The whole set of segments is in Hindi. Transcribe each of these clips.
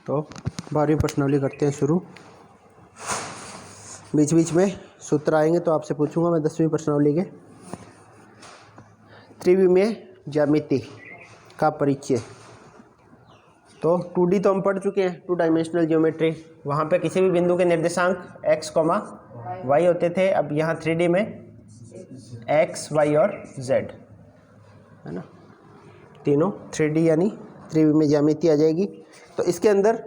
तो 12वीं प्रश्नावली करते हैं शुरू। बीच बीच में सूत्र आएंगे तो आपसे पूछूंगा मैं 10वीं प्रश्नावली के। त्रिविमीय ज्यामिति का परिचय। तो 2D तो हम पढ़ चुके हैं, 2 डायमेंशनल ज्योमेट्री। वहाँ पे किसी भी बिंदु के निर्देशांक x, y होते थे। अब यहाँ 3D में x, y और z है ना, तीनों 3D यानी त्रिविमीय ज्यामिति आ जाएगी। तो इसके अंदर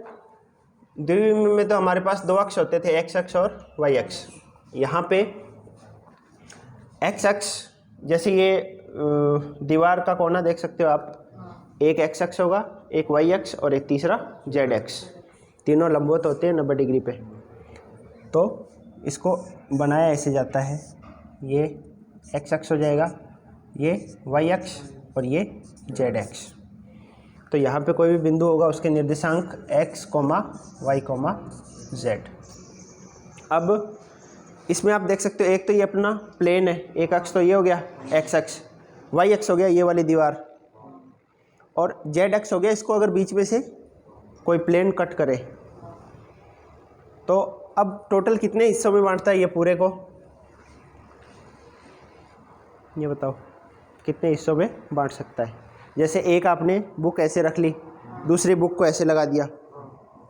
द्विविमीय में तो हमारे पास 2 अक्ष होते थे, x अक्ष और y अक्ष। यहाँ पे x अक्ष जैसे ये दीवार का कोना देख सकते हो आप, एक x अक्ष होगा, एक y अक्ष और एक तीसरा z अक्ष। तीनों लंबवत होते हैं 90 डिग्री पे। तो इसको बनाया ऐसे जाता है, ये x अक्ष हो जाएगा, ये y अक्ष और ये z अक्ष। तो यहाँ पे कोई भी बिंदु होगा उसके निर्देशांक x, y, z। अब इसमें आप देख सकते हो, एक तो ये अपना प्लेन है, एक अक्ष तो ये हो गया x अक्ष, y अक्ष हो गया ये वाली दीवार और z अक्ष हो गया। इसको अगर बीच में से कोई प्लेन कट करे तो अब टोटल कितने हिस्सों में बांटता है ये पूरे को, ये बताओ कितने हिस्सों में बांट सकता है। जैसे एक आपने बुक ऐसे रख ली, दूसरी बुक को ऐसे लगा दिया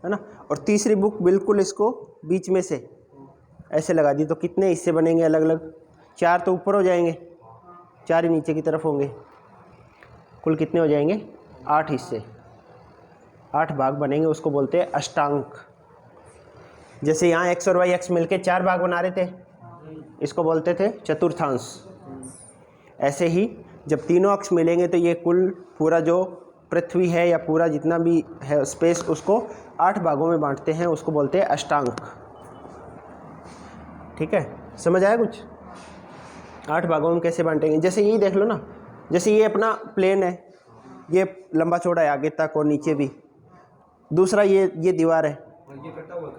है ना, और तीसरी बुक बिल्कुल इसको बीच में से ऐसे लगा दी, तो कितने हिस्से बनेंगे अलग अलग? 4 तो ऊपर हो जाएंगे, 4 ही नीचे की तरफ होंगे। कुल कितने हो जाएंगे? 8 हिस्से, 8 भाग बनेंगे। उसको बोलते हैं अष्टांक। जैसे यहाँ x और y अक्ष मिलके 4 भाग बना रहे थे, इसको बोलते थे चतुर्थांश। ऐसे ही जब तीनों अक्ष मिलेंगे तो ये कुल पूरा जो पृथ्वी है या पूरा जितना भी है स्पेस, उसको 8 भागों में बांटते हैं, उसको बोलते हैं अष्टांक। ठीक है, समझ आया कुछ? 8 भागों में कैसे बांटेंगे? जैसे यही देख लो ना, जैसे ये अपना प्लेन है, ये लंबा चौड़ा है आगे तक और नीचे भी। दूसरा ये दीवार है, ये कटा हुआ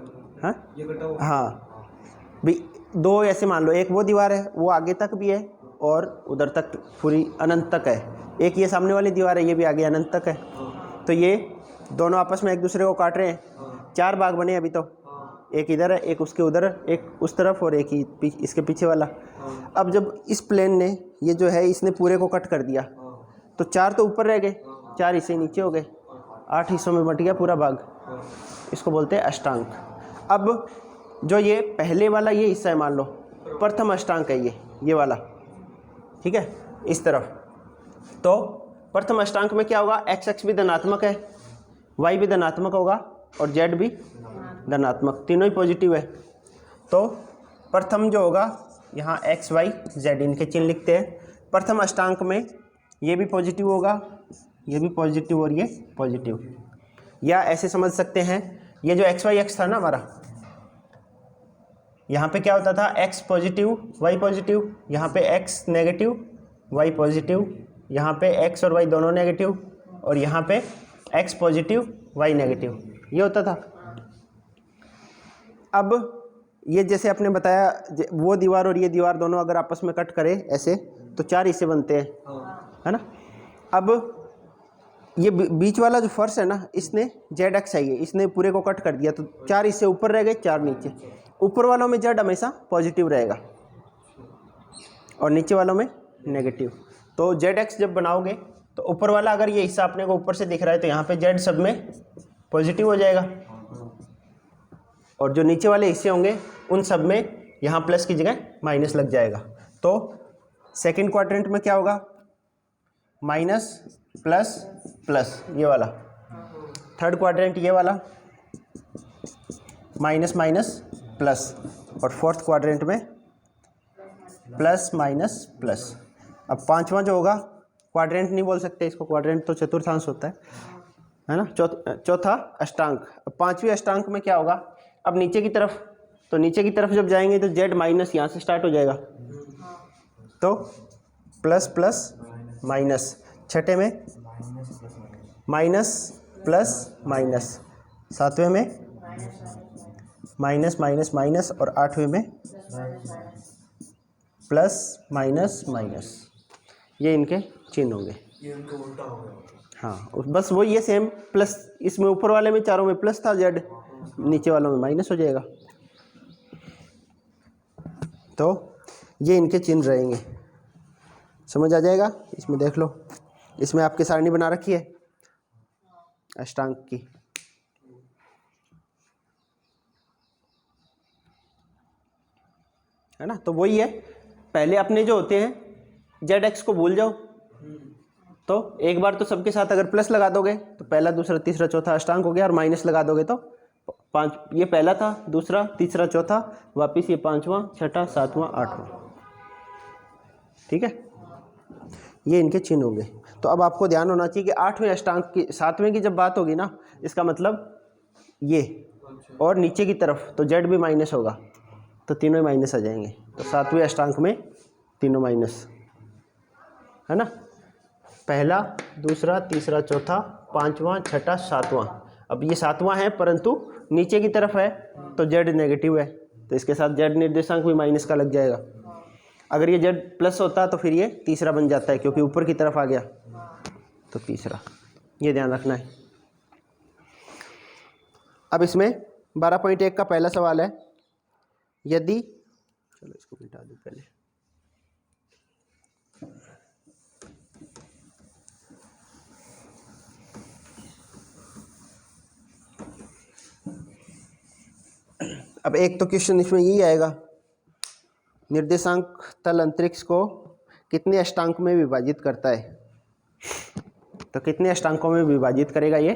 है, ये कटा हुआ, हाँ भी 2 ऐसे मान लो, एक वो दीवार है वो आगे तक भी है और उधर तक पूरी अनंत तक है। एक ये सामने वाली दीवार है, ये भी आगे अनंत तक है। तो ये दोनों आपस में एक दूसरे को काट रहे हैं। 4 भाग बने अभी तो, एक इधर है, एक उसके उधर, एक उस तरफ और एक ही इसके पीछे वाला। अब जब इस प्लेन ने ये जो है इसने पूरे को कट कर दिया तो 4 तो ऊपर रह गए, 4 हिस्से नीचे हो गए, 8 हिस्सों में बट गया पूरा भाग। इसको बोलते हैं अष्टांक। अब जो ये पहले वाला ये हिस्सा है, मान लो प्रथम अष्टांक है ये वाला, ठीक है, इस तरफ। तो प्रथम अष्टांक में क्या होगा? x अक्ष भी धनात्मक है, y भी धनात्मक होगा और z भी धनात्मक, तीनों ही पॉजिटिव है। तो प्रथम जो होगा यहाँ x, y, z इनके चिन्ह लिखते हैं। प्रथम अष्टांक में ये भी पॉजिटिव होगा, ये भी पॉजिटिव और ये पॉजिटिव। या ऐसे समझ सकते हैं, ये जो x, y अक्ष था ना हमारा, यहाँ पे क्या होता था? x पॉजिटिव, y पॉजिटिव, यहाँ पे x नेगेटिव, y पॉजिटिव, यहाँ पे x और y दोनों नेगेटिव, और यहाँ पे x पॉजिटिव, y नेगेटिव, ये होता था। अब ये जैसे आपने बताया, वो दीवार और ये दीवार दोनों अगर आपस में कट करें ऐसे तो 4 हिस्से बनते हैं, है ना। अब ये बीच वाला जो फर्श है ना, इसने z अक्ष है, ये इसने पूरे को कट कर दिया तो 4 हिस्से ऊपर रह गए, 4 नीचे। ऊपर वालों में z हमेशा पॉजिटिव रहेगा और नीचे वालों में नेगेटिव। तो z अक्ष जब बनाओगे तो ऊपर वाला अगर ये हिस्सा अपने को ऊपर से दिख रहा है तो यहाँ पे z सब में पॉजिटिव हो जाएगा, और जो नीचे वाले हिस्से होंगे उन सब में यहाँ प्लस की जगह माइनस लग जाएगा। तो सेकंड क्वाड्रेंट में क्या होगा? माइनस प्लस प्लस ये वाला। थर्ड क्वाड्रेंट ये वाला माइनस माइनस प्लस, और फोर्थ क्वाड्रेंट में प्लस माइनस प्लस। अब पांचवा जो होगा, क्वाड्रेंट नहीं बोल सकते इसको, क्वाड्रेंट तो चतुर्थांश होता है ना। चौथा अष्टांक। अब पांचवी अष्टांक में क्या होगा? अब नीचे की तरफ, तो नीचे की तरफ जब जाएंगे तो z माइनस यहाँ से स्टार्ट हो जाएगा, तो प्लस प्लस माइनस। छठे में माइनस प्लस माइनस, सातवें में माइनस माइनस माइनस, और आठवें में प्लस माइनस माइनस। ये इनके चिन्ह होंगे। ये उनका उल्टा हो गया। हाँ, बस वो ये सेम प्लस, इसमें ऊपर वाले में चारों में प्लस था जेड, नीचे वालों में माइनस हो जाएगा। तो ये इनके चिन्ह रहेंगे, समझ आ जाएगा। इसमें देख लो, इसमें आपकी सारणी बना रखी है अष्टांक की। है ना, तो वही है, पहले अपने जो होते हैं जेड एक्स को भूल जाओ, तो एक बार तो सबके साथ अगर प्लस लगा दोगे तो पहला दूसरा तीसरा चौथा अष्टांक हो गया, और माइनस लगा दोगे तो 5, ये पहला था, दूसरा तीसरा चौथा, वापिस ये 5वां 6वां 7वां 8वां। ठीक है, ये इनके चिन्ह होंगे। तो अब आपको ध्यान होना चाहिए कि 8वें अष्टांक की 7वें की जब बात होगी ना, इसका मतलब ये और नीचे की तरफ तो जेड भी माइनस होगा, तो तीनों ही माइनस आ जाएंगे। तो 7वें अष्टांक में तीनों माइनस, है ना, पहला दूसरा तीसरा चौथा 5वां 6वां 7वां। अब ये 7वां है परंतु नीचे की तरफ है तो जेड नेगेटिव है, तो इसके साथ जेड निर्देशांक भी माइनस का लग जाएगा। अगर ये जेड प्लस होता तो फिर ये तीसरा बन जाता है, क्योंकि ऊपर की तरफ आ गया तो तीसरा, ये ध्यान रखना है। अब इसमें 12.1 का पहला सवाल है, यदि, चलो इसको मिटा दूं पहले, अब एक तो क्वेश्चन इसमें यही आएगा, निर्देशांक तल अंतरिक्ष को कितने अष्टांक में विभाजित करता है। तो कितने अष्टांकों में विभाजित करेगा ये,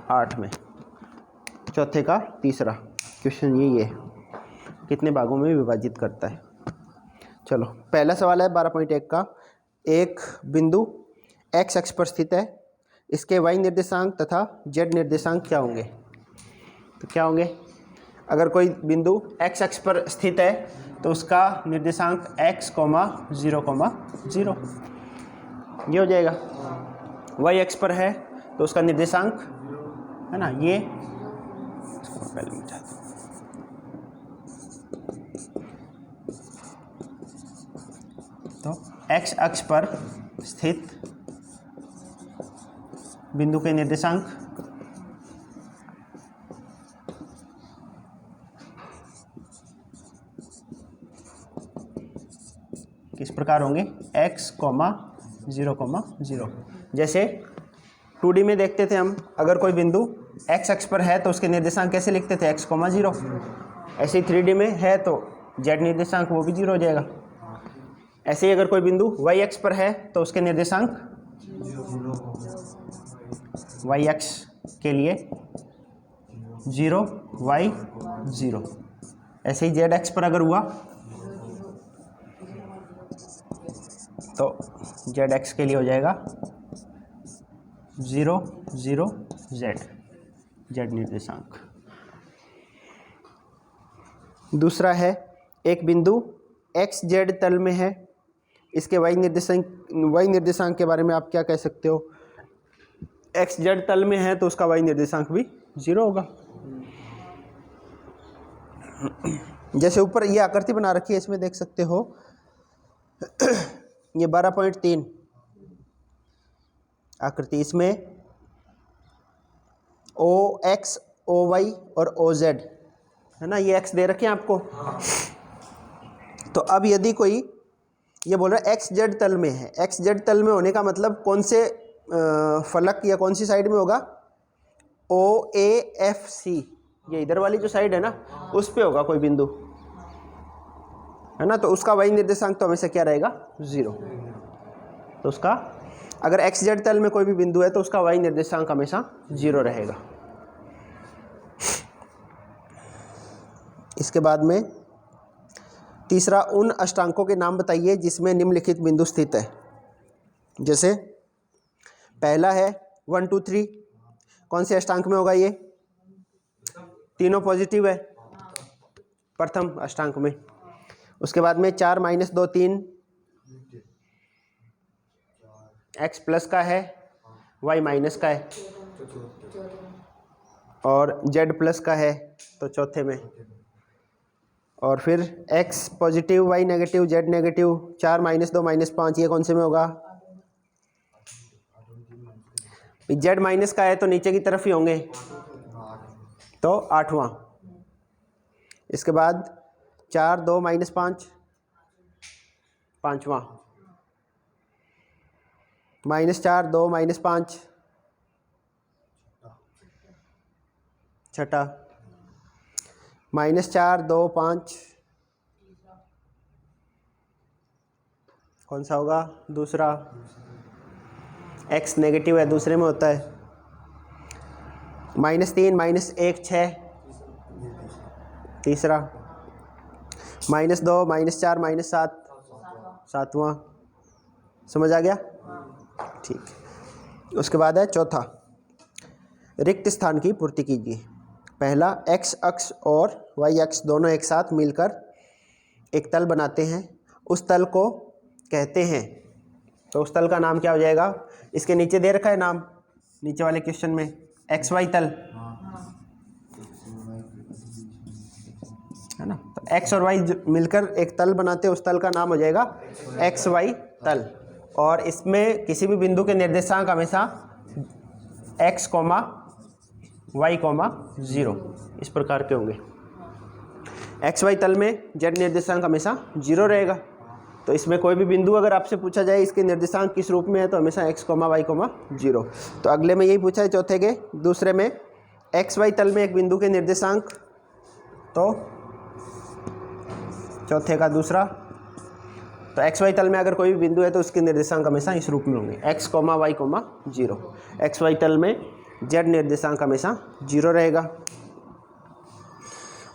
8 में। चौथे का तीसरा क्वेश्चन यही है, कितने भागों में विभाजित करता है। चलो पहला सवाल है 12.1 का, एक बिंदु x अक्ष पर स्थित है, इसके y निर्देशांक तथा z निर्देशांक क्या होंगे। तो क्या होंगे, अगर कोई बिंदु x अक्ष पर स्थित है तो उसका निर्देशांक x, 0, 0 ये हो जाएगा। y अक्ष पर है तो उसका निर्देशांक, है ना, ये इसको पहले मिटा दूं। तो x अक्ष पर स्थित बिंदु के निर्देशांक किस प्रकार होंगे, x, 0, 0। जैसे 2D में देखते थे हम, अगर कोई बिंदु x अक्ष पर है तो उसके निर्देशांक कैसे लिखते थे, x, 0। ऐसे ही 3D में है तो z निर्देशांक वो भी 0 हो जाएगा। ऐसे ही अगर कोई बिंदु y अक्ष पर है तो उसके निर्देशांक y अक्ष के लिए 0, y 0। ऐसे ही z अक्ष पर अगर हुआ तो जेड एक्स के लिए हो जाएगा 0, 0, जेड निर्देशांक। दूसरा है, एक बिंदु एक्स जेड तल में है, इसके वाई निर्देशांक के बारे में आप क्या कह सकते हो। एक्स जेड तल में है तो उसका वाई निर्देशांक भी 0 होगा। जैसे ऊपर ये आकृति बना रखी है, इसमें देख सकते हो ये 12.3 आकृति, इसमें ओ एक्स, ओ वाई और ओ जेड, है ना, ये एक्स दे रखे हैं आपको। तो अब यदि कोई ये बोल रहा है एक्स जेड तल में है, एक्स जेड तल में होने का मतलब कौन से फलक या कौन सी साइड में होगा, ओ ए एफ सी, ये इधर वाली जो साइड है ना उस पे होगा कोई बिंदु, है ना। तो उसका वाई निर्देशांक तो हमेशा क्या रहेगा, 0। तो उसका अगर एक्स जेड तल में कोई भी बिंदु है तो उसका वाई निर्देशांक हमेशा 0 रहेगा। इसके बाद में तीसरा, उन अष्टांकों के नाम बताइए जिसमें निम्नलिखित बिंदु स्थित है। जैसे पहला है 1, 2, 3, कौन से अष्टांक में होगा ये, तीनों पॉजिटिव है प्रथम अष्टांक में। उसके बाद में 4, -2, 3 एक्स प्लस का है, वाई माइनस का है, और जेड प्लस का है तो चौथे में। और फिर x positive, y negative, z negative, 4 - 2 - 5, ये कौन से में होगा? z माइनस का है तो नीचे की तरफ ही होंगे, तो 8वां। इसके बाद 4 2 - 5 5वां, -4 2 - 5 छठा, -4 2 5 कौन सा होगा? दूसरा। x नेगेटिव है, दूसरे में होता है। -3 -1 6 तीसरा, -2 -4 -7 7वां। समझ आ गया? ठीक। उसके बाद है चौथा, रिक्त स्थान की पूर्ति कीजिए। पहला, x अक्ष और y अक्ष दोनों एक साथ मिलकर एक तल बनाते हैं, उस तल को कहते हैं। तो उस तल का नाम क्या हो जाएगा? इसके नीचे दे रखा है नाम, नीचे वाले क्वेश्चन में, XY तल है ना। तो x और y मिलकर एक तल बनाते हैं, उस तल का नाम हो जाएगा XY तल। और इसमें किसी भी बिंदु के निर्देशांक हमेशा x, y, 0 इस प्रकार के होंगे। XY तल में z निर्देशांक हमेशा 0 रहेगा। तो इसमें कोई भी बिंदु अगर आपसे पूछा जाए इसके निर्देशांक किस रूप में है, तो हमेशा x, y, 0। तो अगले में यही पूछा है, चौथे के दूसरे में XY तल में एक बिंदु के निर्देशांक, तो चौथे का दूसरा। तो XY तल में अगर कोई भी बिंदु है तो उसके निर्देशांक हमेशा इस रूप में होंगे, x, y, 0। XY तल में z निर्देशांक हमेशा 0 रहेगा।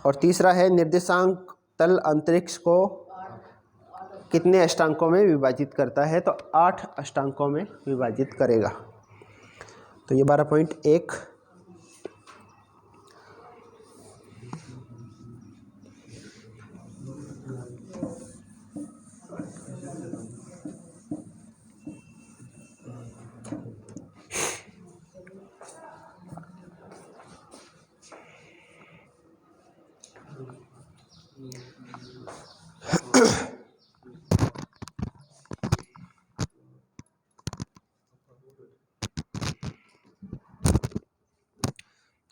और तीसरा है, निर्देशांक तल अंतरिक्ष को कितने अष्टांकों में विभाजित करता है? तो 8 अष्टांकों में विभाजित करेगा। तो ये 12.1।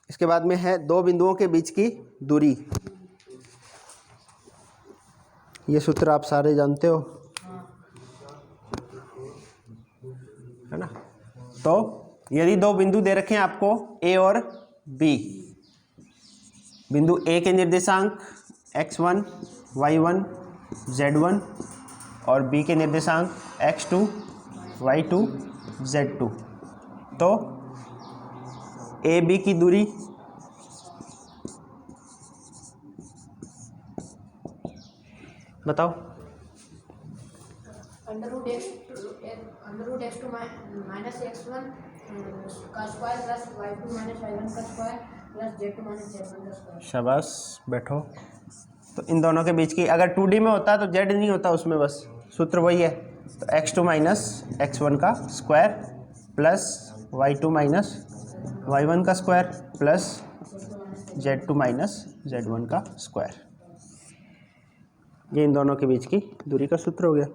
इसके बाद में है दो बिंदुओं के बीच की दूरी। ये सूत्र आप सारे जानते हो, है ना। तो यदि दो बिंदु दे रखे हैं आपको A और B, बिंदु A के निर्देशांक x1, y1, z1 और B के निर्देशांक x2, y2, z2, तो AB की दूरी बताओ। √x2 -x1 का स्क्वायर प्लस y2 - y1 का स्क्वायर प्लस z2 - z1 का स्क्वायर। शाबाश, बैठो। तो इन दोनों के बीच की, अगर 2D में होता तो z नहीं होता उसमें, बस सूत्र वही है। तो x2 - x1 का स्क्वायर प्लस y2 - y1 का स्क्वायर प्लस z2 - z1 का स्क्वायर, ये इन दोनों के बीच की दूरी का सूत्र हो गया।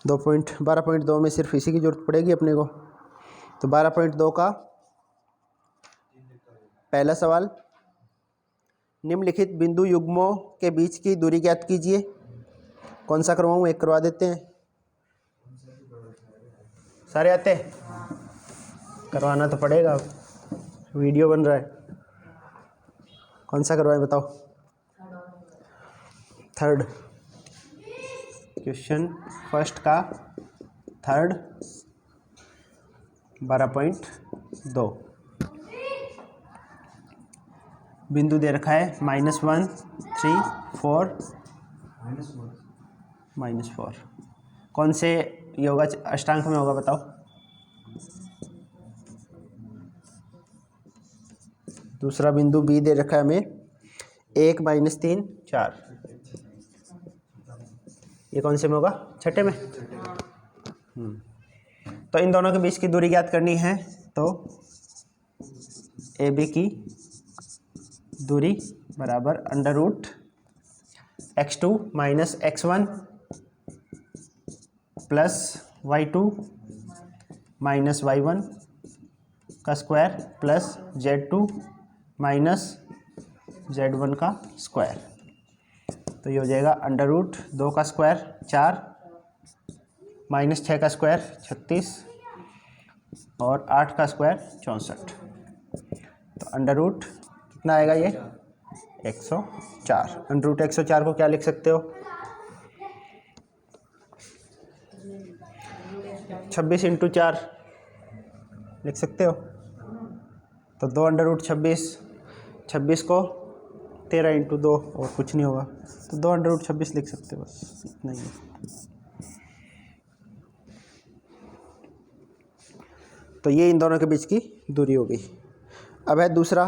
12.2 में सिर्फ इसी की जरूरत पड़ेगी अपने को। तो 12.2 का पहला सवाल, निम्नलिखित बिंदु युग्मों के बीच की दूरी ज्ञात कीजिए। कौन सा करवाऊँ? एक करवा देते हैं, सारे आते हैं? करवाना तो पड़ेगा, वीडियो बन रहा है। कौन सा करवाएं बताओ? थर्ड क्वेश्चन, फर्स्ट का थर्ड 12.2। बिंदु दे रखा है -1 3 4 -4। कौन से योगा अष्टांक में होगा बताओ? दूसरा बिंदु B दे रखा है हमें 1 -3 4, ये कौन से में होगा? छठे में। तो इन दोनों के बीच की दूरी ज्ञात करनी है, तो AB की दूरी बराबर √, x2 minus x1 plus y2 minus y1 का square plus z2 minus z1 का स्क्वायर। तो ये हो जाएगा अंडर रूट 2 का स्क्वायर 4 माइनस 6 का स्क्वायर 36 और 8 का स्क्वायर 64। तो अंडर रूट कितना आएगा ये 104। अंडर रूट 104 को क्या लिख सकते हो 26 इंटू 4 लिख सकते हो। तो 2 अंडर रूट 26 को 13 इंटू 2 और कुछ नहीं होगा तो 2 अंडर रूट 26 लिख सकते हो, बस इतना ही है। तो ये इन दोनों के बीच की दूरी हो गई। अब है दूसरा,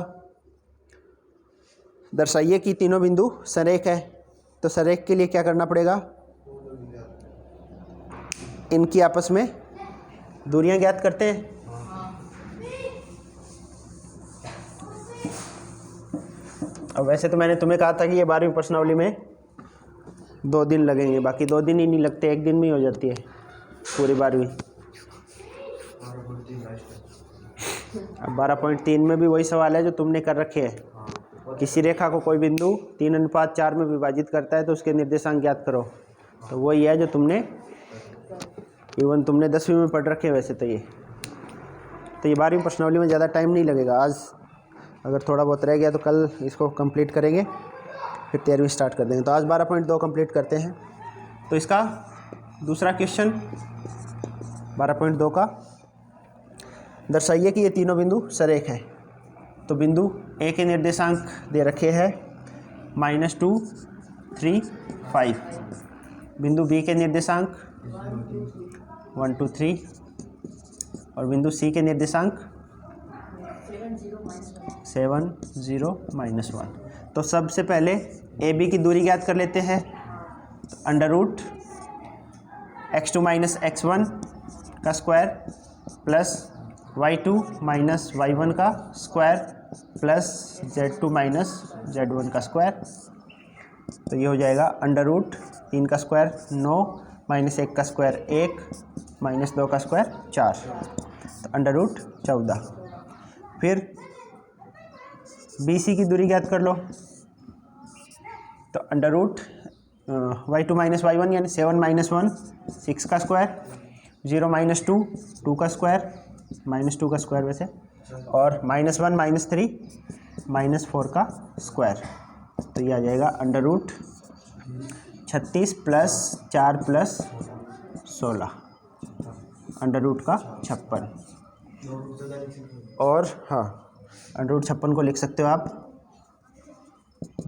दर्शाइए कि तीनों बिंदु संरेख है। तो संरेख के लिए क्या करना पड़ेगा, इनकी आपस में दूरियां ज्ञात करते हैं। अब वैसे तो मैंने तुम्हें कहा था कि ये 12वीं प्रश्नावली में 2 दिन लगेंगे, बाकी 2 दिन ही नहीं लगते, 1 दिन में ही हो जाती है पूरी 12वीं। अब 12.3 में भी वही सवाल है जो तुमने कर रखे हैं। किसी रेखा को कोई बिंदु 3:4 में विभाजित करता है तो उसके निर्देशांक ज्ञात करो। तो वही है जो तुमने इवन तुमने 10वीं में पढ़ रखे हैं वैसे तो ये 12वीं प्रश्नावली में ज़्यादा टाइम नहीं लगेगा। आज अगर थोड़ा बहुत रह गया तो कल इसको कंप्लीट करेंगे, फिर 13वीं स्टार्ट कर देंगे। तो आज 12.2 कंप्लीट करते हैं। तो इसका दूसरा क्वेश्चन 12.2 का, दर्शाइए कि ये तीनों बिंदु संरेख हैं। तो बिंदु ए के निर्देशांक दे रखे हैं -2, 3, 5। बिंदु बी के निर्देशांक 1, 2, 3 और बिंदु सी के निर्देशांक 7, 0, -1। तो सबसे पहले ए बी की दूरी ज्ञात कर लेते हैं। तो under root x2 minus x1 का square plus y2 minus y1 का square plus z2 minus z1 का स्क्वायर। तो ये हो जाएगा अंडर रूट 3 का स्क्वायर 9 माइनस 1 का स्क्वायर 1 माइनस 2 का स्क्वायर 4। तो अंडर रूट 14। फिर BC की दूरी ज्ञात कर लो। तो under root y2 minus y1 यानी 7 माइनस 1 6 का स्क्वायर 0 माइनस 2 2 का स्क्वायर -2 का स्क्वायर वैसे और -1 माइनस 3 -4 का स्क्वायर। तो ये आ जाएगा under root 36 plus 4 plus 16 under root का 56। और हाँ अंडर रूट 56 को लिख सकते हो आप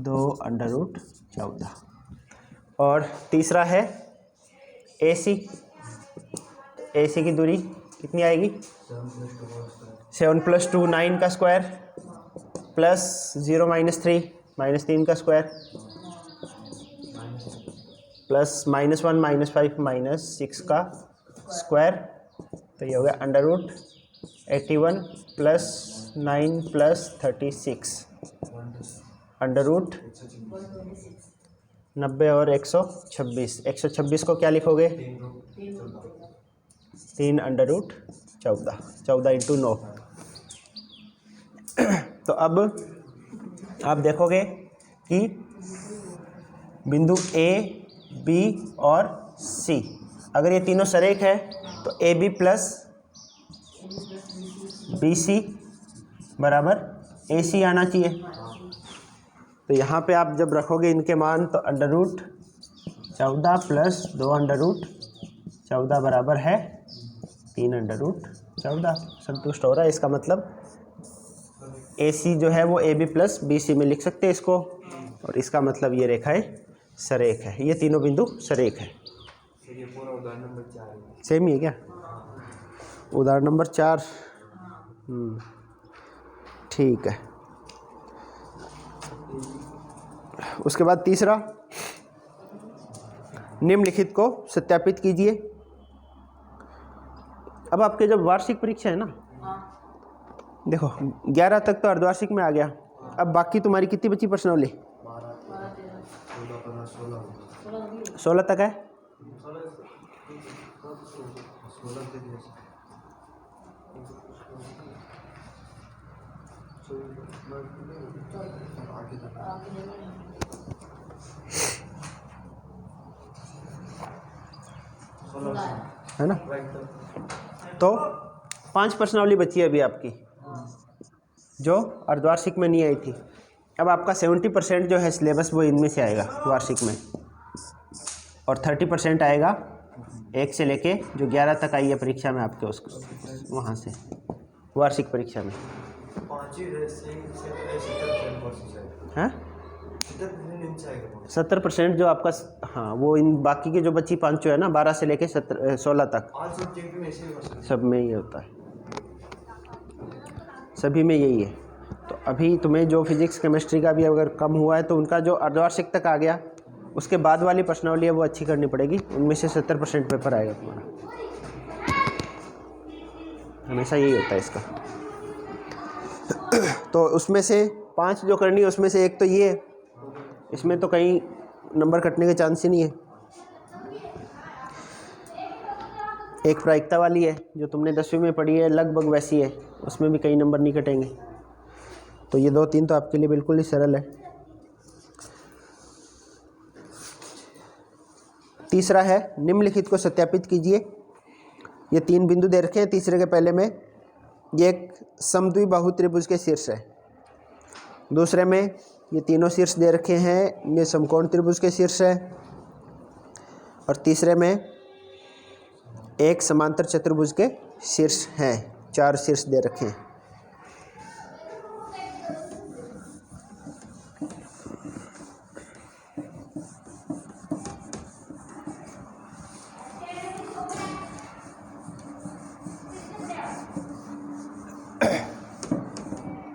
2 अंडर रूट 14। और तीसरा है AC की दूरी कितनी आएगी 7 + 2 9 का स्क्वायर प्लस 0 माइनस 3 -3 का स्क्वायर प्लस -1 -5 -6 का स्क्वायर। तो ये हो गया under root 81 plus 9 plus 36 under root 90 और 126। 126 को क्या लिखोगे 3 अंडर रूट 14 इंटू 9। तो अब आप देखोगे कि बिंदु A, B और C अगर ये तीनों संरेख है तो AB प्लस BC बराबर AC आना चाहिए। तो यहाँ पे आप जब रखोगे इनके मान तो under root 14 plus 2 under root 14 बराबर है 3 अंडर रूट 14। संतुष्ट हो रहा है। इसका मतलब AC जो है वो AB प्लस BC में लिख सकते हैं इसको, और इसका मतलब ये रेखाएं संरेख है। ये तीनों बिंदु संरेख है। ये पूरा उदाहरण नंबर 4 है। सेम ही है क्या उदाहरण नंबर 4? ठीक है। उसके बाद तीसरा, निम्नलिखित को सत्यापित कीजिए। अब आपके जब वार्षिक परीक्षा है ना, देखो 11 तक तो अर्धवार्षिक में आ गया। अब बाकी तुम्हारी कितनी बची प्रश्नावली? 12, 14, 15, 16, 16 तक है। 16 के लिए आगे तक है ना। तो 5 प्रश्नावली बची है अभी आपकी, जो अर्धवार्षिक में नहीं आई थी। अब आपका 70% जो है सिलेबस वो इनमें से आएगा वार्षिक में, और 30% आएगा 1 से लेके जो 11 तक आई है परीक्षा में आपके, उसको वहाँ से वार्षिक परीक्षा में। 70% जो आपका, हाँ वो इन बाकी के जो बच्ची 5 जो है ना 12 से लेके 16 तक सब में ये होता है, सभी में यही है। तो अभी तुम्हें जो फिजिक्स केमिस्ट्री का भी अगर कम हुआ है तो उनका जो अर्धवार्षिक तक आ गया, उसके बाद वाली प्रश्नावली है वो अच्छी करनी पड़ेगी, उनमें से 70% पेपर आएगा तुम्हारा। हमेशा यही होता है इसका। तो उसमें से 5 जो करनी है उसमें से एक तो ये है, इसमें तो कहीं नंबर कटने के चांस ही नहीं है। एक प्रायिकता वाली है जो तुमने 10वीं में पढ़ी है, लगभग वैसी है, उसमें भी कई नंबर नहीं कटेंगे। तो ये 2-3 तो आपके लिए बिल्कुल ही सरल है। तीसरा है निम्नलिखित को सत्यापित कीजिए। ये 3 बिंदु दे रखे हैं। तीसरे के पहले में ये एक समद्विबाहु त्रिभुज के शीर्ष है, दूसरे में ये तीनों शीर्ष दे रखे हैं, ये समकोण त्रिभुज के शीर्ष है, और तीसरे में एक समांतर चतुर्भुज के शीर्ष हैं। 4 शीर्ष दे रखे हैं।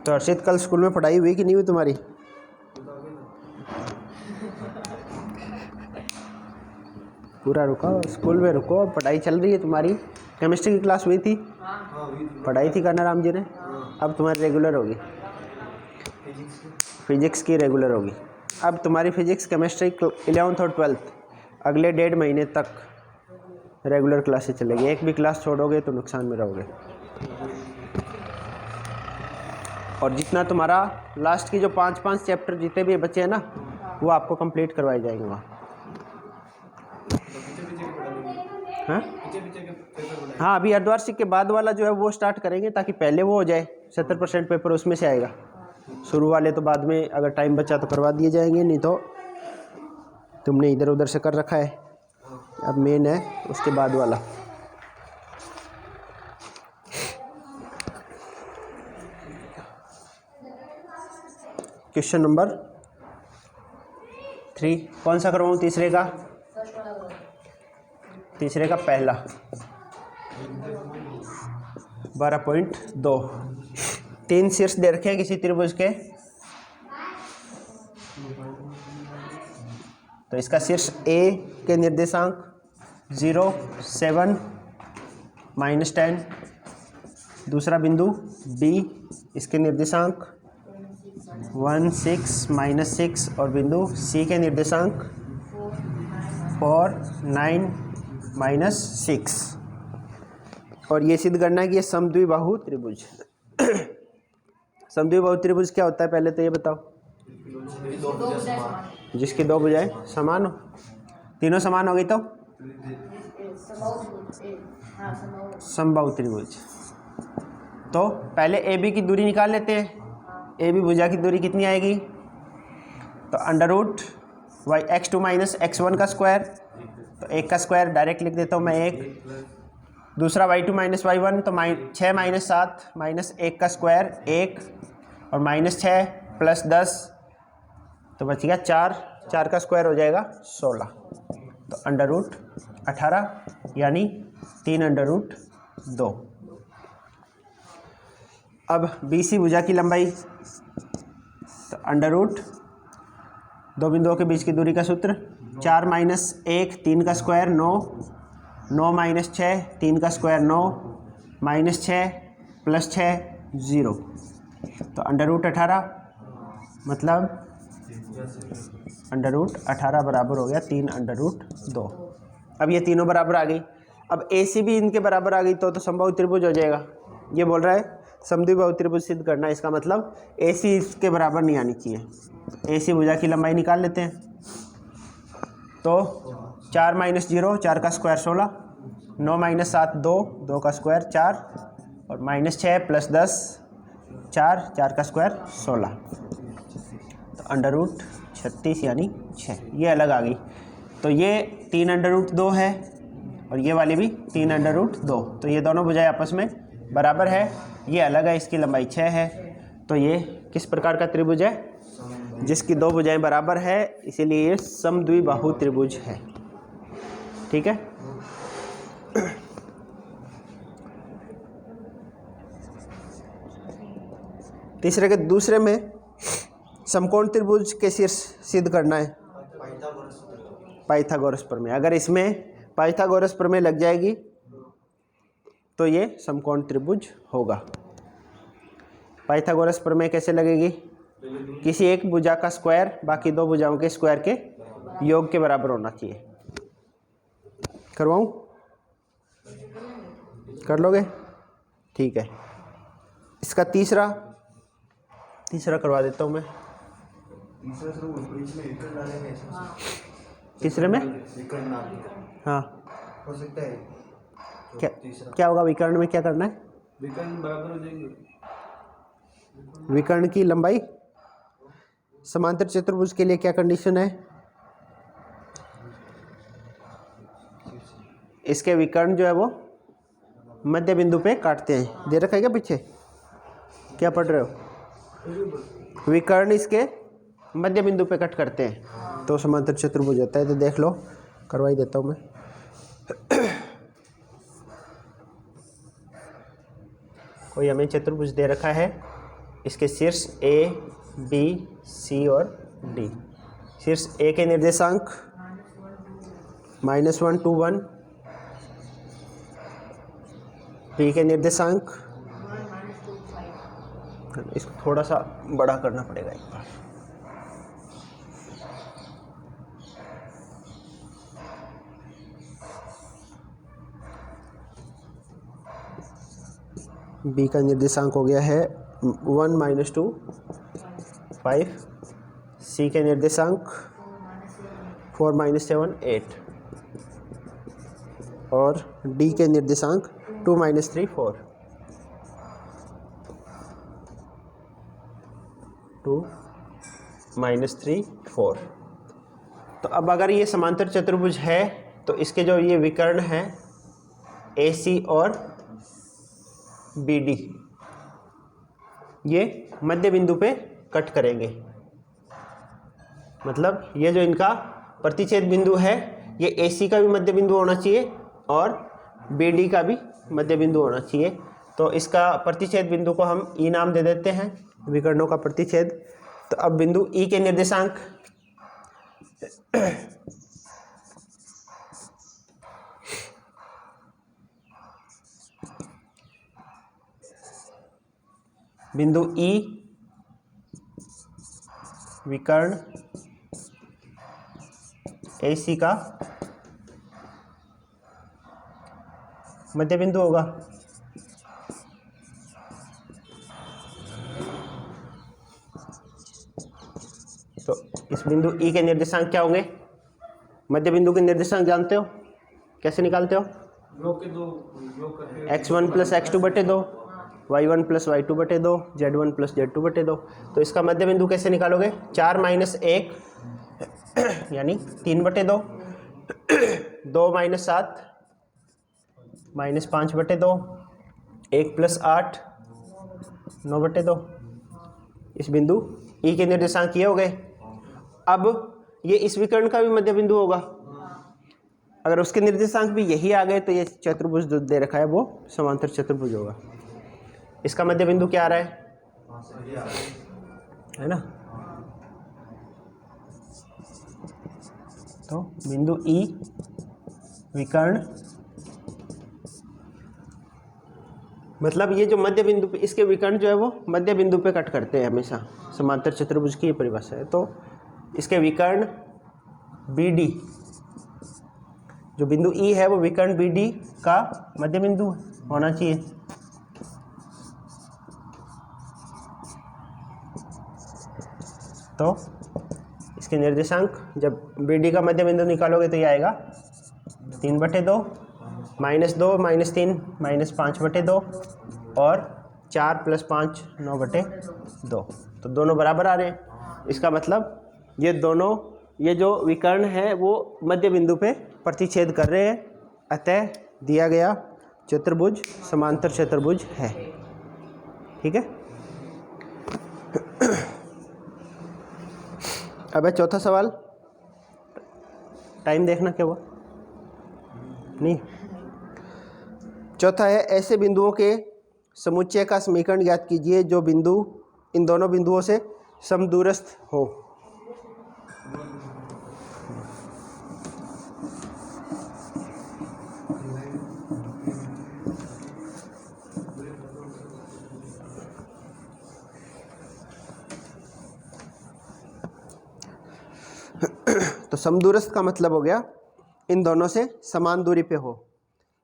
तो अर्षित कल स्कूल में पढ़ाई हुई कि नहीं हुई तुम्हारी? पूरा रुको, स्कूल में रुको, पढ़ाई चल रही है तुम्हारी। केमिस्ट्री की क्लास हुई थी, पढ़ाई थी कान्हा राम जी ने। अब तुम्हारी रेगुलर होगी, फिजिक्स की रेगुलर होगी। अब तुम्हारी फिजिक्स केमिस्ट्री 11th और 12th अगले 1.5 महीने तक रेगुलर क्लासेस चलेगी। एक भी क्लास छोड़ोगे तो नुकसान में रहोगे। और जितना तुम्हारा लास्ट की जो 5 चैप्टर जितने भी बचे हैं ना, वो आपको कंप्लीट करवाए जाएंगे वहाँ। हाँ, अभी अर्धवार्षिक के बाद वाला जो है वो स्टार्ट करेंगे, ताकि पहले वो हो जाए। 70% पेपर उसमें से आएगा। शुरू वाले तो बाद में अगर टाइम बचा तो करवा दिए जाएंगे, नहीं तो तुमने इधर उधर से कर रखा है। अब मेन है उसके बाद वाला। क्वेश्चन नंबर 3 कौन सा करवाऊँ? तीसरे का पहला 12.2। 3 शीर्ष दे रखे हैं किसी त्रिभुज के। तो इसका शीर्ष A के निर्देशांक 0, 7, -10। दूसरा बिंदु B, इसके निर्देशांक 1, 6, -6, और बिंदु C के निर्देशांक 4, 9, -6। और ये सिद्ध करना है कि ये समद्विबाहु त्रिभुज। समद्विबाहु त्रिभुज क्या होता है पहले तो ये बताओ। जिसकी 2 भुजाएं समान हो, तीनों समान हो गई तो समबाहु त्रिभुज। तो पहले ए बी की दूरी निकाल लेते हैं। ए बी भुजा की दूरी कितनी आएगी? तो अंडररूट x2 - x1 का स्क्वायर, तो 1 का स्क्वायर डायरेक्ट लिख देता हूँ मैं 1। दूसरा y2 - y1, तो 6 - 7 -1 का स्क्वायर 1, और -6 + 10, तो बच गया 4। 4 का स्क्वायर हो जाएगा 16। तो अंडररूट 18 यानी 3√2। अब BC भुजा की लंबाई, तो अंडररूट 2 बिंदुओं के बीच की दूरी का सूत्र 4 - 1 3 का स्क्वायर 9, 9 - 6 3 का स्क्वायर 9, -6 + 6 0। तो अंडररूट 18 मतलब अंडर रूट 18 बराबर हो गया 3 अंडर रूट 2। अब ये तीनों बराबर आ गई। अब ए सी भी इनके बराबर आ गई तो समबाहु त्रिभुज हो जाएगा। ये बोल रहा है समद्विबाहु त्रिभुज सिद्ध करना है, इसका मतलब ए सी इसके बराबर नहीं आनी चाहिए। ए सी भुजा की लंबाई निकाल लेते हैं। तो 4 - 0 4 का स्क्वायर 16, 9 - 7 2, 2 का स्क्वायर 4 और -6 + 10 4, 4 का स्क्वायर 16, तो अंडर रूट 36 यानी 6 ये अलग आ गई। तो ये 3 अंडर रूट 2 है और ये वाली भी 3 अंडर रूट 2, तो ये दोनों भुजाएं आपस में बराबर है। ये अलग है, इसकी लंबाई 6 है। तो ये किस प्रकार का त्रिभुज है? जिसकी दो भुजाएं बराबर है, इसीलिए ये समद्विबाहु त्रिभुज है। ठीक है। तीसरे के दूसरे में समकोण त्रिभुज के शीर्ष सिद्ध करना है पाइथागोरस प्रमेय। अगर इसमें पाइथागोरस प्रमेय लग जाएगी तो ये समकोण त्रिभुज होगा। पाइथागोरस प्रमेय कैसे लगेगी? किसी एक भुजा का स्क्वायर बाकी दो भुजाओं के स्क्वायर के योग के बराबर होना चाहिए। करवाऊं? कर लोगे? ठीक है। इसका तीसरा करवा देता हूं मैं। तीसरे में हाँ हो सकता है। क्या होगा? विकर्ण में क्या करना है? विकर्ण बराबर हो जाएंगे। विकर्ण की लंबाई समांतर चतुर्भुज के लिए क्या कंडीशन है? इसके विकर्ण जो है वो मध्य बिंदु पे काटते हैं। दे रखा है क्या पीछे? क्या पढ़ रहे हो? विकर्ण इसके मध्य बिंदु पे कट करते हैं तो समांतर चतुर्भुज होता है। तो देख लो, करवा ही देता हूँ मैं। कोई हमें चतुर्भुज दे रखा है, इसके शीर्ष A, B, C और D। शीर्ष A के निर्देशांक -1 2 1, B के निर्देशांक, इसको थोड़ा सा बड़ा करना पड़ेगा एक बार। B का निर्देशांक हो गया है 1 - 2 5, C के निर्देशांक 4 - 7 8 और D के निर्देशांक 2 - 3 4 2 - 3 4। तो अब अगर ये समांतर चतुर्भुज है तो इसके जो ये विकर्ण हैं AC और BD, ये मध्य बिंदु पे कट करेंगे। मतलब ये जो इनका प्रतिच्छेद बिंदु है, ये AC का भी मध्य बिंदु होना चाहिए और BD का भी मध्य बिंदु होना चाहिए। तो इसका प्रतिच्छेद बिंदु को हम E नाम दे देते हैं, विकर्णों का प्रतिच्छेद। तो अब बिंदु E के निर्देशांक बिंदु E विकर्ण AC का मध्य बिंदु होगा। तो इस बिंदु E के निर्देशांक क्या होंगे? मध्य बिंदु के निर्देशांक जानते हो? कैसे निकालते हो? x1 + x2/2, y1 + y2/2, z1 + z2/2। तो इसका मध्य बिंदु कैसे निकालोगे? 4 - 1 यानी 3/2, 2 - 7 -5/2, 1 + 8 9/2। इस बिंदु E के निर्देशांक ये हो गए। अब ये इस विकर्ण का भी मध्य बिंदु होगा। अगर उसके निर्देशांक भी यही आ गए तो ये चतुर्भुज जो दे रखा है वो समांतर चतुर्भुज होगा। इसका मध्य बिंदु क्या आ रहा है ना? तो बिंदु E विकर्ण, मतलब ये जो मध्य बिंदु पे, इसके विकर्ण जो है वो मध्य बिंदु पे कट करते हैं हमेशा। समांतर चतुर्भुज की ये परिभाषा है। तो इसके विकर्ण BD, जो बिंदु E है वो विकर्ण BD का मध्य बिंदु होना चाहिए। तो इसके निर्देशांक जब BD का मध्य बिंदु निकालोगे तो ये आएगा 3/2, -2 -3 -5/2 और 4 + 5 9/2। तो दोनों बराबर आ रहे हैं। इसका मतलब ये जो विकर्ण है वो मध्य बिंदु पे प्रतिच्छेद कर रहे हैं, अतः दिया गया चतुर्भुज समांतर चतुर्भुज है। ठीक है। अब है चौथा सवाल। टाइम देखना क्या हुआ नहीं। चौथा है, ऐसे बिंदुओं के समुच्चय का समीकरण ज्ञात कीजिए जो बिंदु इन दोनों बिंदुओं से समदूरस्थ हो। तो समदूरस्थ का मतलब हो गया इन दोनों से समान दूरी पे हो।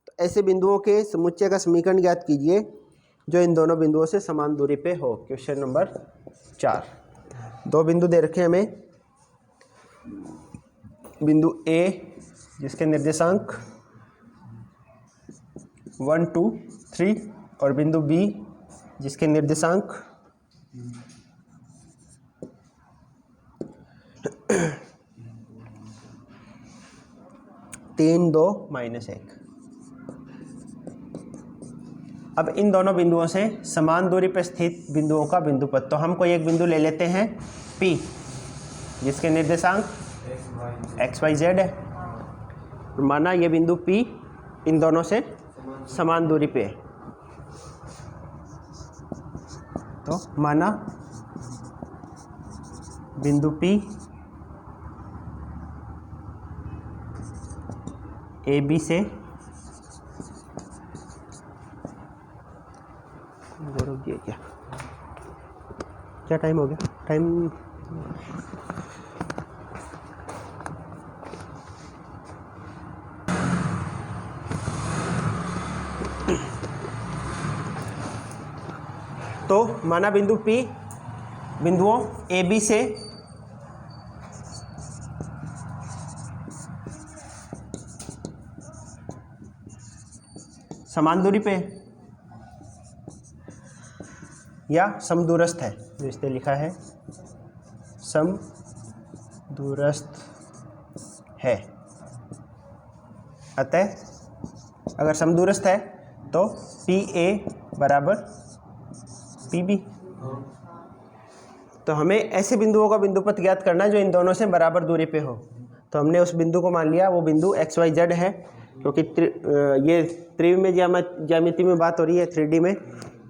तो ऐसे बिंदुओं के समुच्चय का समीकरण ज्ञात कीजिए जो इन दोनों बिंदुओं से समान दूरी पे हो। Question number 4। दो बिंदु दे रखे हमें, बिंदु A जिसके निर्देशांक 1 2 3 और बिंदु B जिसके निर्देशांक 3 2 -1। अब इन दोनों बिंदुओं से समान दूरी पर स्थित बिंदुओं का बिंदुपथ। तो हम कोई एक बिंदु ले लेते हैं P जिसके निर्देशांक x y z है। माना ये बिंदु P इन दोनों से समान दूरी पे है। तो माना बिंदु P AB से गौरव जी क्या टाइम हो गया? टाइम तो माना बिंदु P बिंदुओं AB से समान दूरी पे या समदूरस्थ है, जो इसने लिखा है समदूरस्थ है। अतः अगर समदूरस्थ है तो PA बराबर PB। तो हमें ऐसे बिंदुओं का बिंदुपथ ज्ञात करना है जो इन दोनों से बराबर दूरी पे हो। तो हमने उस बिंदु को मान लिया वो बिंदु XYZ है, क्योंकि ये त्रिविमीय ज्यामिति में बात हो रही है 3D में,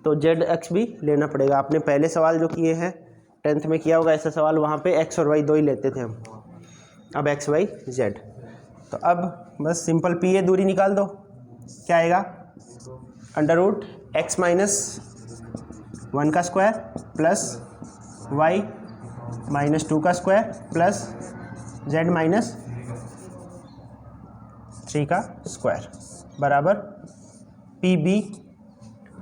तो ZX भी लेना पड़ेगा। आपने पहले सवाल जो किए हैं 10th में किया होगा ऐसा सवाल, वहाँ पे X और Y दो ही लेते थे हम। अब XYZ। तो अब बस सिंपल PA दूरी निकाल दो। क्या आएगा? √x - 1 का स्क्वायर प्लस y - 2 का स्क्वायर प्लस z - 3 का स्क्वायर बराबर PB।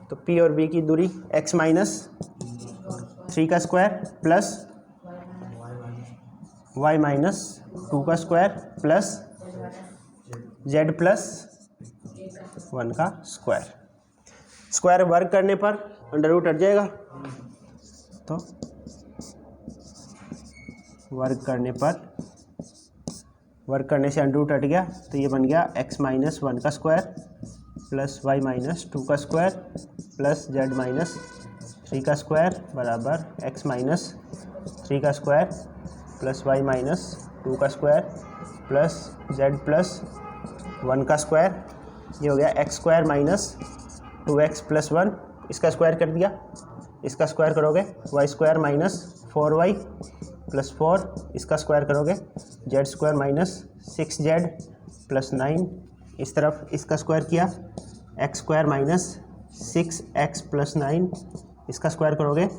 तो P और B की दूरी x - 3 का स्क्वायर प्लस y - 2 का स्क्वायर प्लस z + 1 का स्क्वायर। स्क्वायर वर्ग करने पर √ हट जाएगा, तो वर्ग करने से √ हट गया, तो ये बन गया x - 1 का स्क्वायर प्लस y - 2 का स्क्वायर प्लस z - 3 का स्क्वायर बराबर x - 3 का स्क्वायर प्लस y - 2 का स्क्वायर प्लस z + 1 का स्क्वायर। ये हो गया x² - 2x + 1, इसका स्क्वायर कर दिया। इसका स्क्वायर करोगे y² - 4y + 4, इसका स्क्वायर करोगे z² - 6z + 9, इस तरफ इसका स्क्वायर किया x² - 6x + 9, इसका स्क्वायर करोगे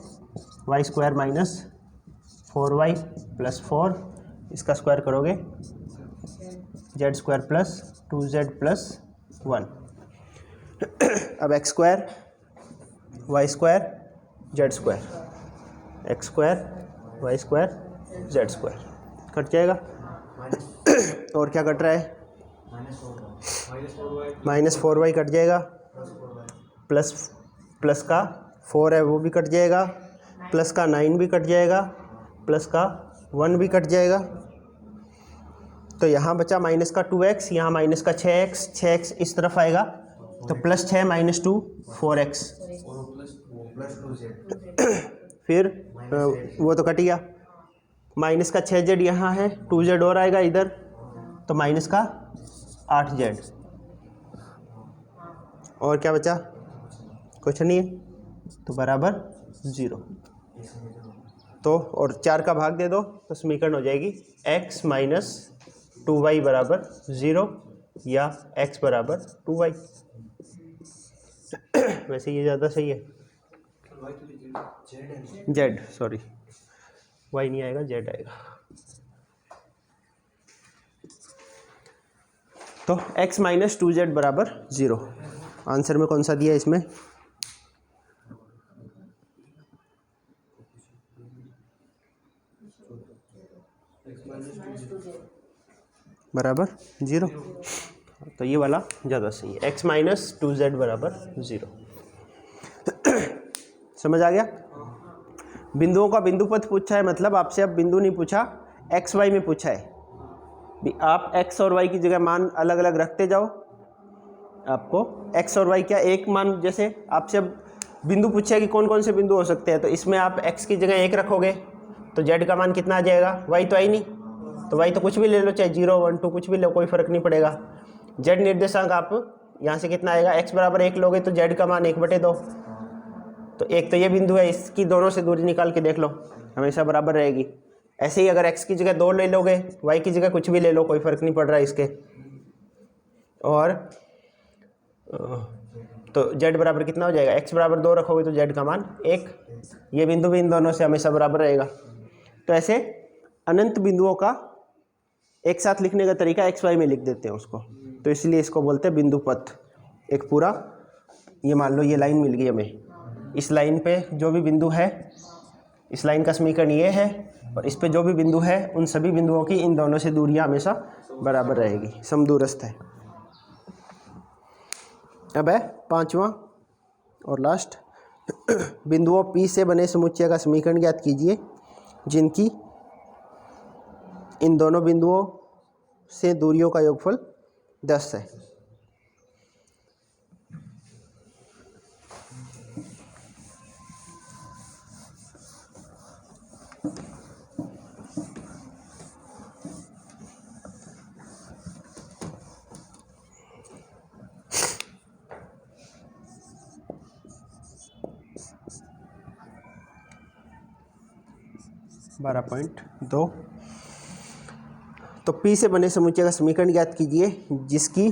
y² - 4y प्लस 4, इसका स्क्वायर करोगे Z square plus 2z plus 1। अब x square y square z square, x square y square z square cut जाएगा। और क्या कट रहा है? -4y कट जाएगा, प्लस का 4 है वो भी कट जाएगा, प्लस का 9 भी कट जाएगा, प्लस का 1 भी कट जाएगा। तो यहाँ बचा माइनस का 2x, यहाँ माइनस का 6x इस तरफ आएगा, तो plus 6 minus 2 4x। Plus 2z फिर वो तो कट गया, माइनस का 6z यहाँ है, 2z और आएगा इधर, तो माइनस का 8z। और क्या बचा? कुछ नहीं है, तो बराबर 0। तो और 4 का भाग दे दो तो समीकरण हो जाएगी x माइनस 2y बराबर 0 या x बराबर 2y। वैसे ये ज़्यादा सही है। z सॉरी, y नहीं आएगा, z आएगा। तो x माइनस 2z बराबर 0। आंसर में कौन सा दिया है इसमें? बराबर 0। तो ये वाला ज़्यादा सही है, x माइनस 2z बराबर 0। समझ आ गया? बिंदुओं का बिंदु पथ पूछा है, मतलब आपसे अब बिंदु नहीं पूछा, x y में पूछा है। भी आप x और y की जगह मान अलग अलग रखते जाओ। आपको x और y क्या एक मान, जैसे आपसे अब बिंदु पूछा है कि कौन कौन से बिंदु हो सकते हैं, तो इसमें आप x की जगह 1 रखोगे तो z का मान कितना आ जाएगा? y तो आई नहीं, तो y तो कुछ भी ले लो, चाहे 0 1 2 कुछ भी लो, कोई फ़र्क नहीं पड़ेगा। z निर्देशांक आप यहाँ से कितना आएगा? x बराबर 1 लोगे तो z का मान 1/2। तो एक तो ये बिंदु है, इसकी दोनों से दूरी निकाल के देख लो, हमेशा बराबर रहेगी। ऐसे ही अगर x की जगह 2 ले लोगे, y की जगह कुछ भी ले लो, कोई फ़र्क नहीं पड़ रहा है इसके। और तो z बराबर कितना हो जाएगा? x बराबर 2 रखोगे तो z का मान 1। ये बिंदु भी इन दोनों से हमेशा बराबर रहेगा। तो ऐसे अनंत बिंदुओं का एक साथ लिखने का तरीका x y में लिख देते हैं उसको, तो इसलिए इसको बोलते हैं बिंदु पथ। एक पूरा, ये मान लो ये लाइन मिल गई हमें, इस लाइन पे जो भी बिंदु है, इस लाइन का समीकरण ये है, और इस पे जो भी बिंदु है उन सभी बिंदुओं की इन दोनों से दूरियां हमेशा बराबर रहेगी, समदूरस्थ है। अब है 5वां और लास्ट, बिंदुओं P से बने समुच्चय का समीकरण ज्ञात कीजिए जिनकी इन दोनों बिंदुओं से दूरियों का योगफल 10 है। बारह पॉइंट 2। तो P से बने समुच्चय का समीकरण ज्ञात कीजिए जिसकी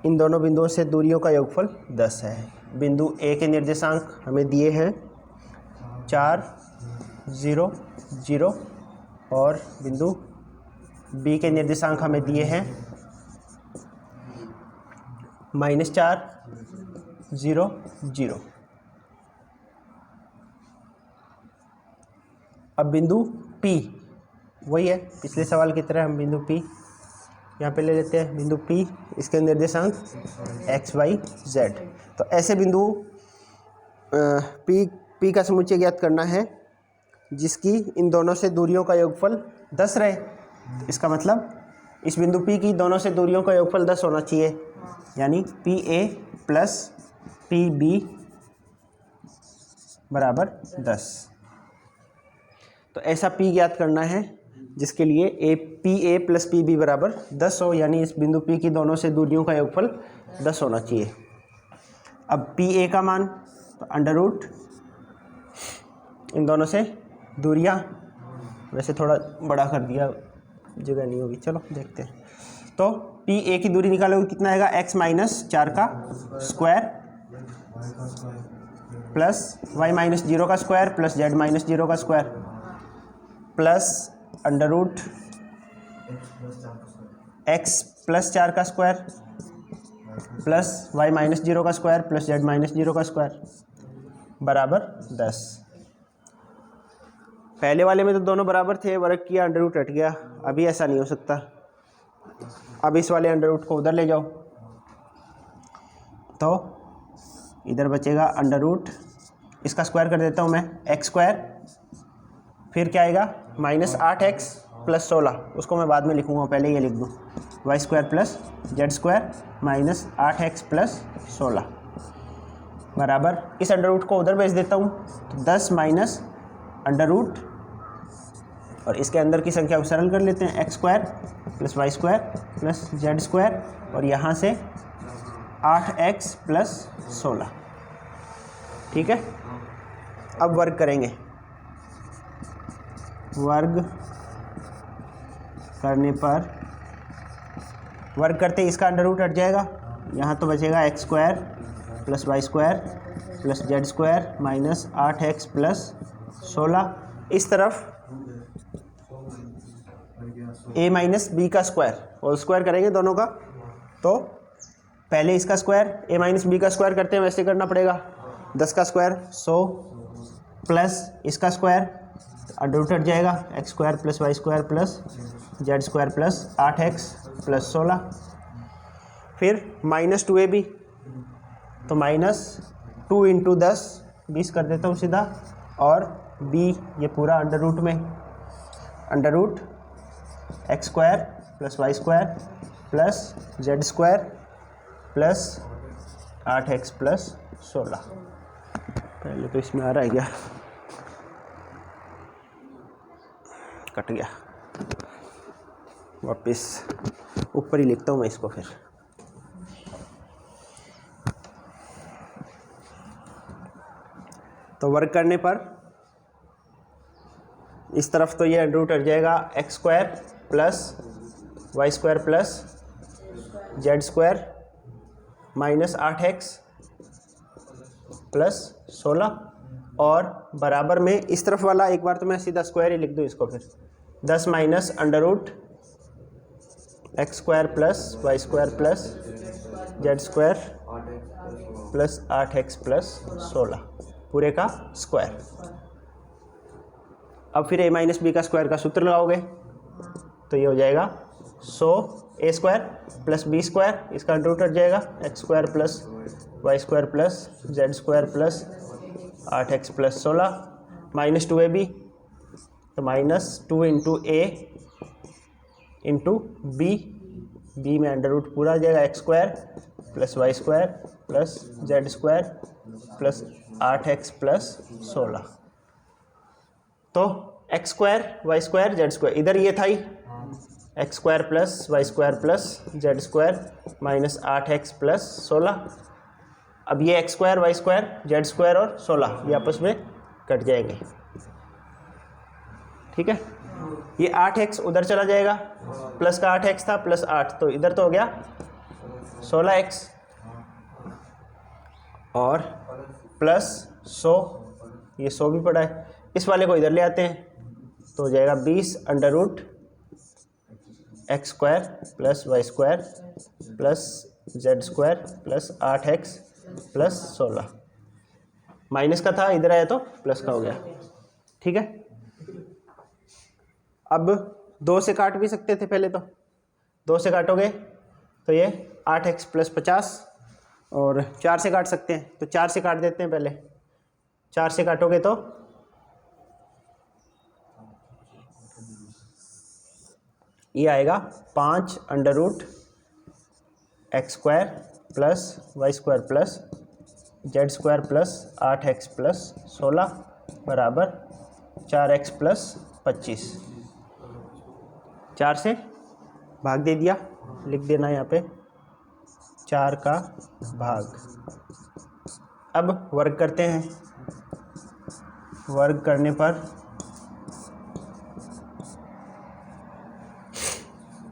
इन दोनों बिंदुओं से दूरियों का योगफल 10 है। बिंदु A के निर्देशांक हमें दिए हैं 4 0 0, और बिंदु B के निर्देशांक हमें दिए हैं -4 0 0। अब बिंदु P वही है पिछले सवाल की तरह, हम बिंदु P यहाँ पे ले लेते हैं। बिंदु P, इसके निर्देशांक x y z। तो ऐसे बिंदु P का समुच्चय ज्ञात करना है जिसकी इन दोनों से दूरियों का योगफल 10 रहे। इसका मतलब इस बिंदु P की दोनों से दूरियों का योगफल 10 होना चाहिए, यानी PA प्लस PB बराबर 10। तो ऐसा P ज्ञात करना है जिसके लिए PA प्लस PB बराबर 10 हो, यानी इस बिंदु P की दोनों से दूरियों का योगफल 10 होना चाहिए। अब PA का मान, तो अंडर रूट इन दोनों से दूरियां, वैसे थोड़ा बड़ा कर दिया, जगह नहीं होगी, चलो देखते हैं। तो PA की दूरी निकालोगे कितना आएगा? x माइनस 4 का स्क्वायर प्लस y माइनस 0 का स्क्वायर प्लस z माइनस 0 का square. Plus under root x plus 4 x plus 4 का स्क्वायर का स्क्वायर प्लस y माइनस 0 का स्क्वायर प्लस z माइनस 0 का स्क्वायर बराबर 10। पहले वाले में तो दोनों बराबर थे, वर्ग किया, अंडर रूट हट गया। अभी ऐसा नहीं हो सकता। अब इस वाले अंडर रूट को उधर ले जाओ तो इधर बचेगा अंडर रूट, इसका स्क्वायर कर देता हूँ मैं, एक्स स्क्वायर, फिर क्या आएगा माइनस 8x प्लस 16, उसको मैं बाद में लिखूँगा, पहले ये लिख दूँ, y square plus z square minus 8x plus 16 बराबर, इस अंडर रूट को उधर भेज देता हूँ तो 10 माइनस अंडर रूट, और इसके अंदर की संख्या को सरल कर लेते हैं, x square plus y square plus z square, और यहाँ से 8x प्लस 16। ठीक है, अब वर्ग करेंगे, वर्ग करने पर, वर्ग करते ही इसका अंडर रूट हट जाएगा, यहाँ तो बचेगा x square plus y square plus z square minus 8x plus 16। इस तरफ a माइनस बी का स्क्वायर, होल स्क्वायर करेंगे दोनों का, तो पहले इसका स्क्वायर a माइनस बी का स्क्वायर करते हैं, वैसे करना पड़ेगा, 10 का स्क्वायर 100 प्लस इसका स्क्वायर, अंडर रूट हट जाएगा, x square plus y square plus z square plus 8x plus 16, फिर माइनस 2ab, तो माइनस 2 इंटू 10 20 कर देता हूँ सीधा, और b ये पूरा अंडर रूट में, under root x square plus y square plus z square plus 8x plus 16। पहले तो इसमें आ रहा है क्या, कट गया, वापस ऊपर ही लिखता हूँ मैं इसको। फिर तो वर्ग करने पर इस तरफ तो ये अंडर रूट हट जाएगा, x square plus y square plus z square minus 8x plus 16, और बराबर में इस तरफ वाला, एक बार तो मैं सीधा स्क्वायर ही लिख दूँ इसको, फिर 10 minus under root x square plus y square plus z square plus 8x plus 16 पूरे का स्क्वायर। अब फिर a माइनस बी का स्क्वायर का सूत्र लगाओगे तो ये हो जाएगा 100 a square plus b square, इसका अंडर रूट हट जाएगा, x square plus y square plus z square plus 8x plus 16 minus 2ab, तो minus 2 into a into b में अंडर रूट पूरा आ जाएगा, x square plus y square plus z square plus 8x plus 16। तो x square y square z square, इधर ये था ही x square plus y square plus z square minus 8x plus 16। अब ये x square y square z square और 16 ये आपस में कट जाएंगे। ठीक है, ये 8x उधर चला जाएगा, प्लस का 8x था प्लस 8, तो इधर तो हो गया 16x, और प्लस 100, ये 100 भी पड़ा है, इस वाले को इधर ले आते हैं तो हो जाएगा 20 under root x square plus y square plus z square plus 8x plus 16, minus का था इधर आया तो प्लस का हो गया। ठीक है, अब 2 से काट भी सकते थे, पहले तो 2 से काटोगे तो ये 8x प्लस 50, और 4 से काट सकते हैं तो 4 से काट देते हैं, पहले 4 से काटोगे तो ये आएगा 5 under root x square plus y square plus z square plus 8x plus 16 बराबर 4x प्लस 25। 4 से भाग दे दिया, लिख देना यहाँ पे 4 का भाग। अब वर्ग करते हैं, वर्ग करने पर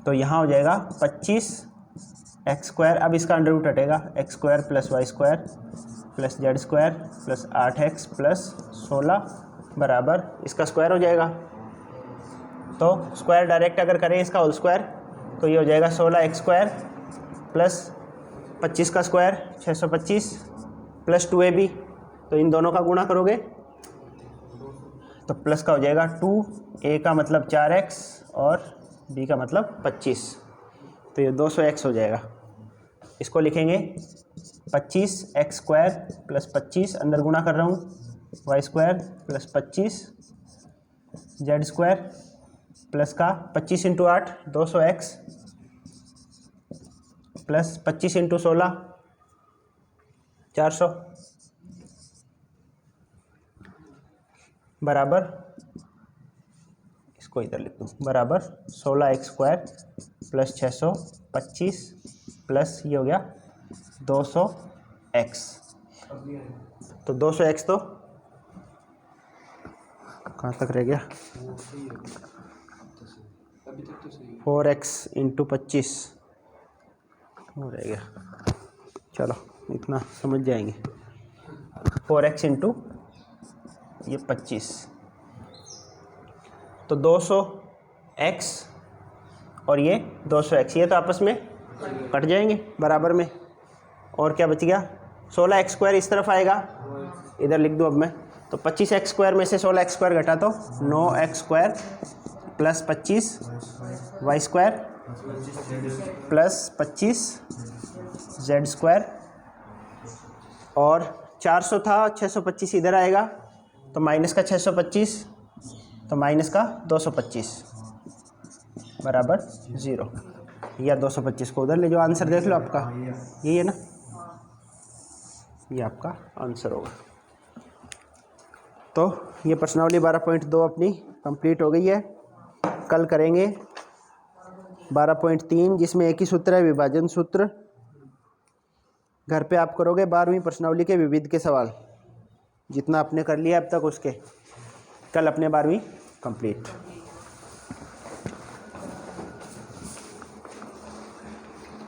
तो यहाँ हो जाएगा 25 एक्स स्क्वायर, अब इसका अंडर रूट हटेगा, x square plus y square plus z square plus 8x plus 16 बराबर इसका स्क्वायर हो जाएगा तो स्क्वायर डायरेक्ट अगर करें इसका होल स्क्वायर तो ये हो जाएगा 16x स्क्वायर प्लस 25 का स्क्वायर 625 प्लस 2ab, तो इन दोनों का गुणा करोगे तो प्लस का हो जाएगा 2, a का मतलब 4x और b का मतलब 25, तो ये 200x हो जाएगा। इसको लिखेंगे 25x स्क्वायर प्लस 25, अंदर गुणा कर रहा हूँ y square plus 25 z square plus का 25 इंटू 8 200x प्लस 25 इंटू 16 400 बराबर, इसको इधर लिख दूँ, बराबर 16x स्क्वायर प्लस 625 प्लस ये हो गया 200x। तो 200x तो कहाँ तक रह गया, 4x इंटू 25 हो रह गया, चलो इतना समझ जाएंगे। 4x इंटू ये 25, तो 200x और ये 200x, ये तो आपस में कट जाएंगे बराबर में, और क्या बच गया 16x स्क्वायर इस तरफ आएगा, इधर लिख दूँ अब मैं, तो 25x स्क्वायर में से 16x स्क्वायर घटा तो 9x square plus 25 y square plus 25 z square, और 400 था 625 इधर आएगा तो माइनस का 625 तो माइनस का 225 बराबर 0, या 225 को उधर ले जाओ, आंसर देख लो आपका यही है ना, ये आपका आंसर होगा। तो ये प्रश्नावली 12.2 अपनी कंप्लीट हो गई है। कल करेंगे 12.3 जिसमें एक ही सूत्र है, विभाजन सूत्र। घर पे आप करोगे 12वीं प्रश्नावली के विविध के सवाल, जितना आपने कर लिया अब तक उसके, कल अपने 12वीं कंप्लीट।